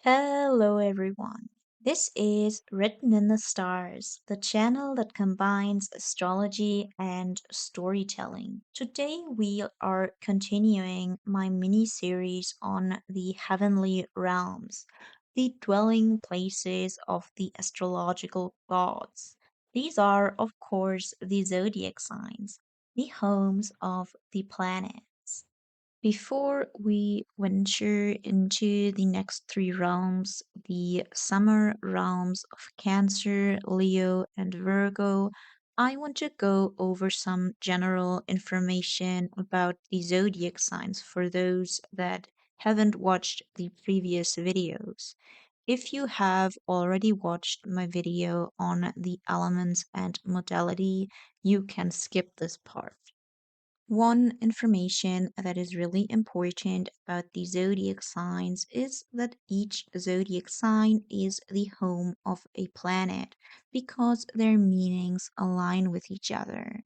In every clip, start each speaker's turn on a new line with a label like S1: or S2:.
S1: Hello, everyone. This is Written in the Stars, the channel that combines astrology and storytelling. Today, we are continuing my mini series on the heavenly realms, the dwelling places of the astrological gods. These are, of course, the zodiac signs, the homes of the planets. Before we venture into the next three realms, the summer realms of Cancer, Leo, and Virgo, I want to go over some general information about the zodiac signs for those that haven't watched the previous videos. If you have already watched my video on the elements and modality, you can skip this part. One information that is really important about the zodiac signs is that each zodiac sign is the home of a planet because their meanings align with each other.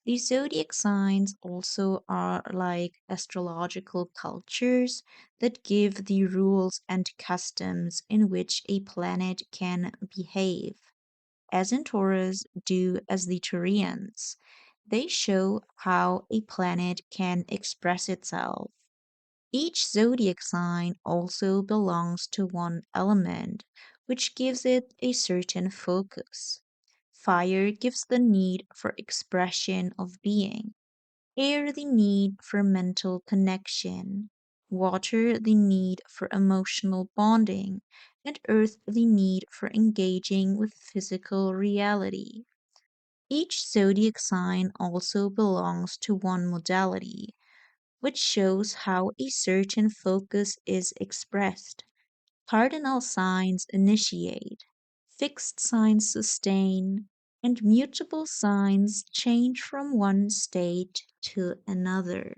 S1: The zodiac signs also are like astrological cultures that give the rules and customs in which a planet can behave as in Taurus do as the Turians. They show how a planet can express itself. Each zodiac sign also belongs to one element, which gives it a certain focus. Fire gives the need for expression of being, air the need for mental connection, water the need for emotional bonding, and earth the need for engaging with physical reality. Each zodiac sign also belongs to one modality, which shows how a certain focus is expressed. Cardinal signs initiate, fixed signs sustain, and mutable signs change from one state to another.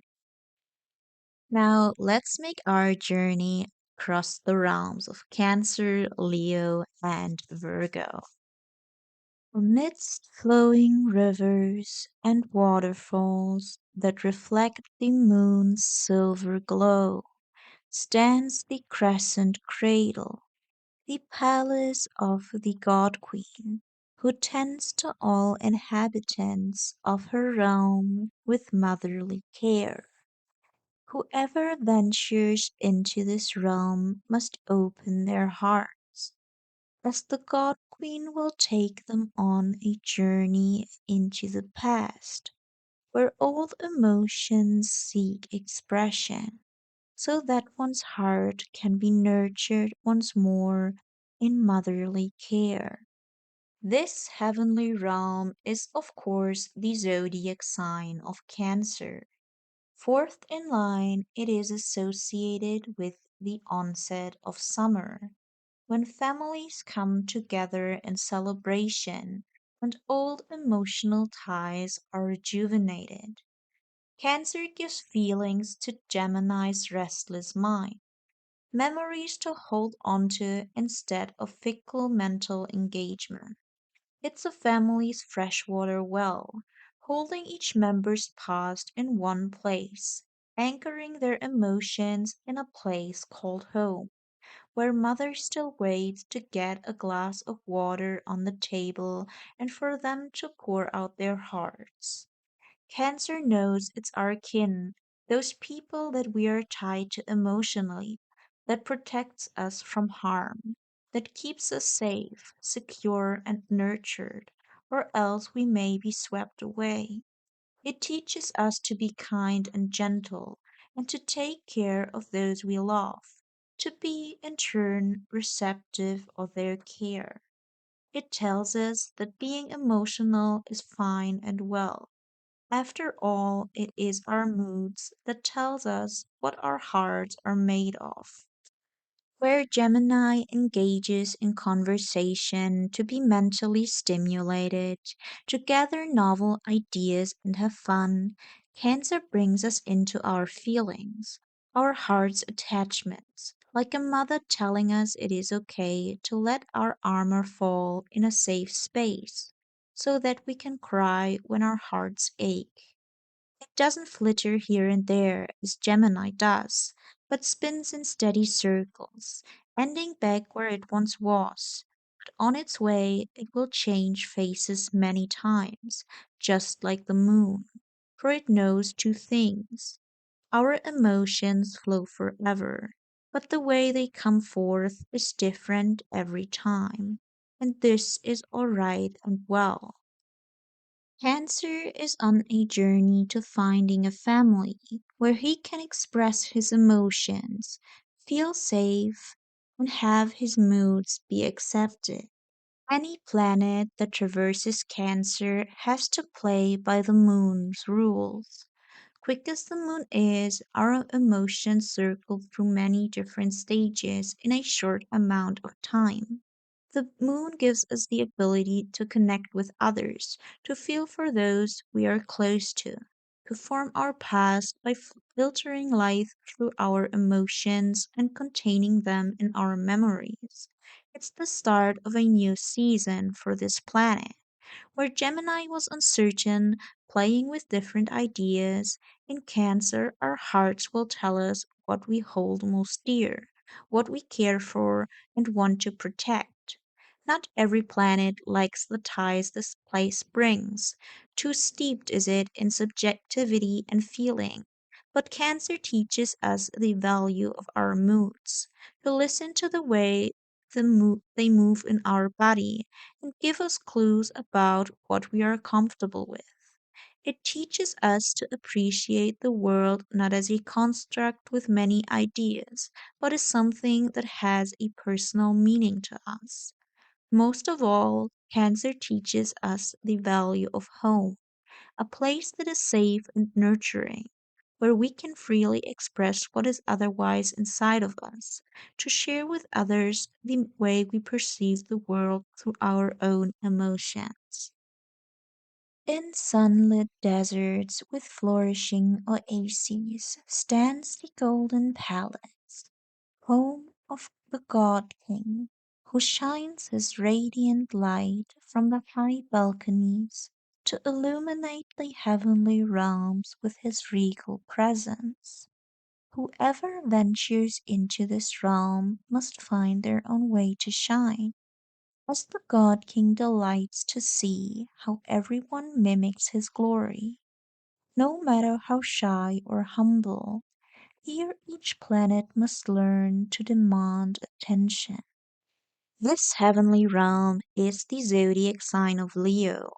S1: Now, let's make our journey across the realms of Cancer, Leo, and Virgo. Amidst flowing rivers and waterfalls that reflect the moon's silver glow, stands the Crescent Cradle, the palace of the God Queen, who tends to all inhabitants of her realm with motherly care. Whoever ventures into this realm must open their hearts, as the God Queen will take them on a journey into the past, where old emotions seek expression, so that one's heart can be nurtured once more in motherly care. This heavenly realm is, of course, the zodiac sign of Cancer. Fourth in line, it is associated with the onset of summer, when families come together in celebration and old emotional ties are rejuvenated. Cancer gives feelings to Gemini's restless mind, memories to hold onto instead of fickle mental engagement. It's a family's freshwater well, holding each member's past in one place, anchoring their emotions in a place called home, where mother still waits to get a glass of water on the table and for them to pour out their hearts. Cancer knows it's our kin, those people that we are tied to emotionally, that protects us from harm, that keeps us safe, secure, and nurtured, or else we may be swept away. It teaches us to be kind and gentle, and to take care of those we love, to be, in turn, receptive of their care. It tells us that being emotional is fine and well. After all, it is our moods that tells us what our hearts are made of. Where Gemini engages in conversation to be mentally stimulated, to gather novel ideas and have fun, Cancer brings us into our feelings, our heart's attachments, like a mother telling us it is okay to let our armor fall in a safe space, so that we can cry when our hearts ache. It doesn't flitter here and there as Gemini does, but spins in steady circles, ending back where it once was. But on its way, it will change faces many times, just like the moon, for it knows two things. Our emotions flow forever, but the way they come forth is different every time, and this is alright and well. Cancer is on a journey to finding a family where he can express his emotions, feel safe, and have his moods be accepted. Any planet that traverses Cancer has to play by the moon's rules. Quick as the moon is, our emotions circle through many different stages in a short amount of time. The moon gives us the ability to connect with others, to feel for those we are close to form our past by filtering life through our emotions and containing them in our memories. It's the start of a new season for this planet where Gemini was uncertain, playing with different ideas. In Cancer, our hearts will tell us what we hold most dear, what we care for and want to protect. Not every planet likes the ties this place brings. Too steeped is it in subjectivity and feeling. But Cancer teaches us the value of our moods, to listen to the way they move in our body and give us clues about what we are comfortable with. It teaches us to appreciate the world not as a construct with many ideas, but as something that has a personal meaning to us. Most of all, Cancer teaches us the value of home, a place that is safe and nurturing, where we can freely express what is otherwise inside of us, to share with others the way we perceive the world through our own emotions. In sunlit deserts with flourishing oases stands the golden palace, home of the God King, who shines his radiant light from the high balconies to illuminate the heavenly realms with his regal presence. Whoever ventures into this realm must find their own way to shine, as the God King delights to see how everyone mimics his glory. No matter how shy or humble, here each planet must learn to demand attention. This heavenly realm is the zodiac sign of Leo.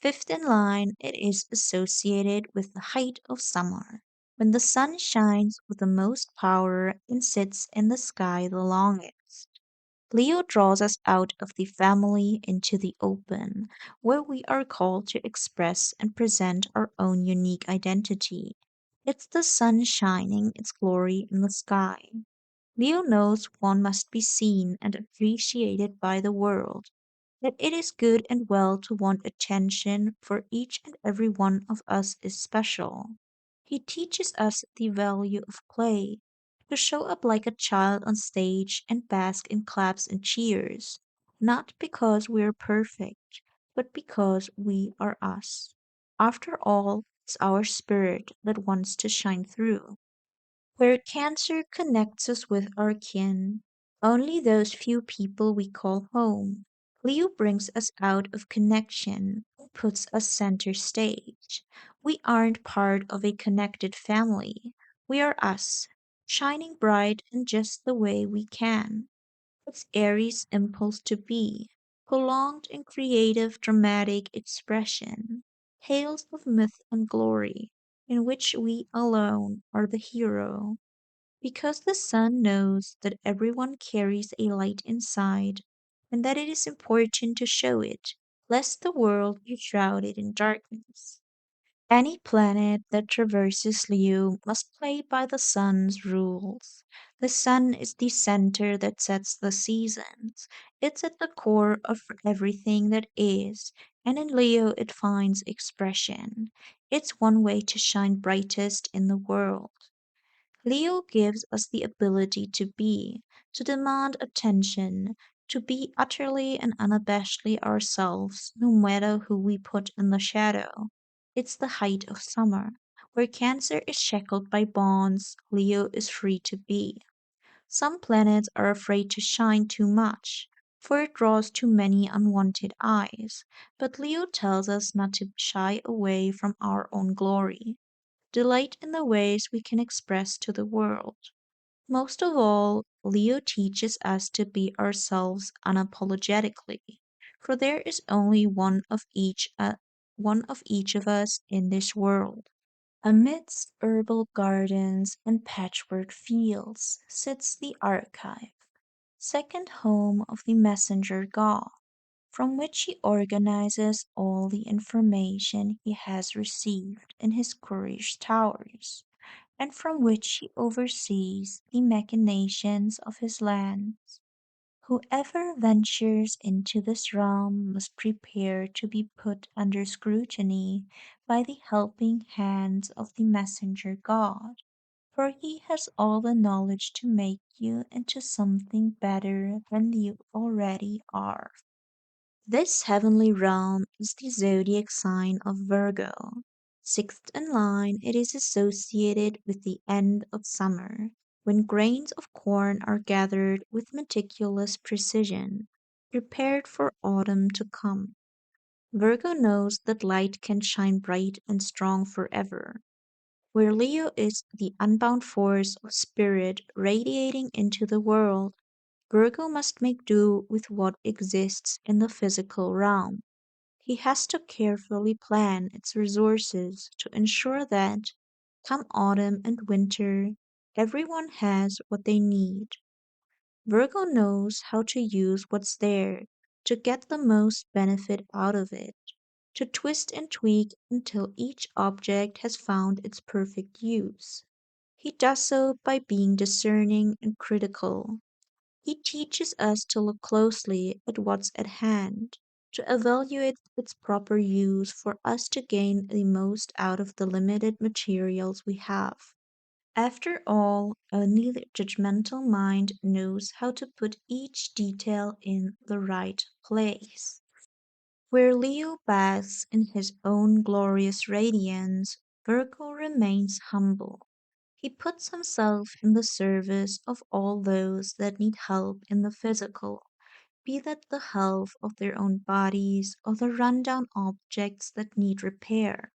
S1: Fifth in line, it is associated with the height of summer, when the sun shines with the most power and sits in the sky the longest. Leo draws us out of the family into the open, where we are called to express and present our own unique identity. It's the sun shining its glory in the sky. Leo knows one must be seen and appreciated by the world, that it is good and well to want attention, for each and every one of us is special. He teaches us the value of play, to show up like a child on stage and bask in claps and cheers, not because we are perfect, but because we are us. After all, it's our spirit that wants to shine through. Where Cancer connects us with our kin, only those few people we call home. Leo brings us out of connection and puts us center stage. We aren't part of a connected family. We are us, shining bright in just the way we can. It's Aries' impulse to be, prolonged and creative dramatic expression, tales of myth and glory, in which we alone are the hero. Because the sun knows that everyone carries a light inside, and that it is important to show it, lest the world be shrouded in darkness. Any planet that traverses Leo must play by the sun's rules. The sun is the center that sets the seasons. It's at the core of everything that is, and in Leo it finds expression. It's one way to shine brightest in the world. Leo gives us the ability to demand attention, to be utterly and unabashedly ourselves, no matter who we put in the shadow. It's the height of summer, where Cancer is shackled by bonds, Leo is free to be. Some planets are afraid to shine too much, for it draws too many unwanted eyes, but Leo tells us not to shy away from our own glory. Delight in the ways we can express to the world. Most of all, Leo teaches us to be ourselves unapologetically, for there is only one of each of us in this world. Amidst herbal gardens and patchwork fields sits the archive, second home of the messenger god, from which he organizes all the information he has received in his couriers' towers, and from which he oversees the machinations of his lands. Whoever ventures into this realm must prepare to be put under scrutiny by the helping hands of the messenger god, for he has all the knowledge to make you into something better than you already are. This heavenly realm is the zodiac sign of Virgo. Sixth in line, it is associated with the end of summer, when grains of corn are gathered with meticulous precision, prepared for autumn to come. Virgo knows that light can shine bright and strong forever, where Leo is the unbound force of spirit radiating into the world. Virgo must make do with what exists in the physical realm. He has to carefully plan its resources to ensure that, come autumn and winter, everyone has what they need. Virgo knows how to use what's there to get the most benefit out of it, to twist and tweak until each object has found its perfect use. He does so by being discerning and critical. He teaches us to look closely at what's at hand, to evaluate its proper use for us to gain the most out of the limited materials we have. After all, only the judgmental mind knows how to put each detail in the right place. Where Leo basks in his own glorious radiance, Virgo remains humble. He puts himself in the service of all those that need help in the physical, be that the health of their own bodies or the rundown objects that need repair.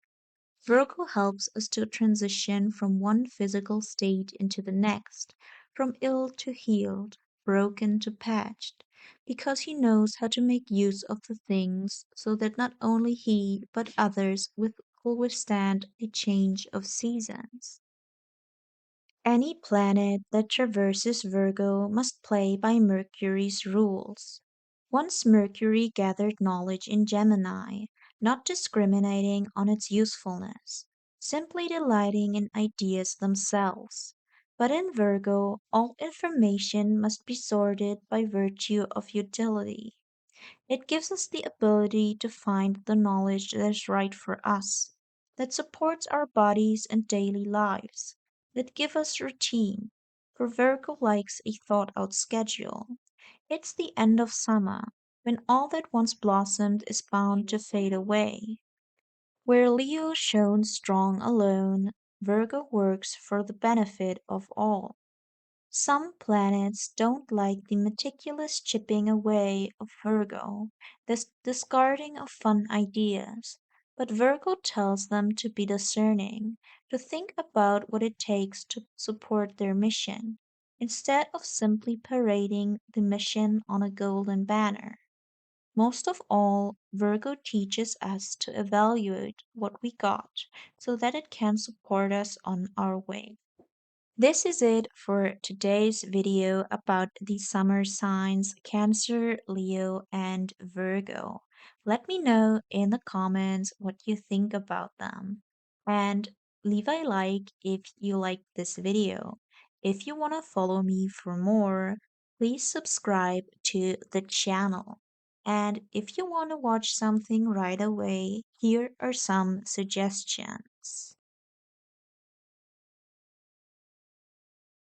S1: Virgo helps us to transition from one physical state into the next, from ill to healed, broken to patched, because he knows how to make use of the things so that not only he but others will withstand the change of seasons. Any planet that traverses Virgo must play by Mercury's rules. Once Mercury gathered knowledge in Gemini, not discriminating on its usefulness, simply delighting in ideas themselves. But in Virgo, all information must be sorted by virtue of utility. It gives us the ability to find the knowledge that is right for us, that supports our bodies and daily lives, that give us routine. For Virgo likes a thought out schedule. It's the end of summer, when all that once blossomed is bound to fade away. Where Leo shone strong alone, Virgo works for the benefit of all. Some planets don't like the meticulous chipping away of Virgo, this discarding of fun ideas, but Virgo tells them to be discerning, to think about what it takes to support their mission, instead of simply parading the mission on a golden banner. Most of all, Virgo teaches us to evaluate what we got so that it can support us on our way. This is it for today's video about the summer signs Cancer, Leo, and Virgo. Let me know in the comments what you think about them. And leave a like if you like this video. If you want to follow me for more, please subscribe to the channel. And if you want to watch something right away, here are some suggestions.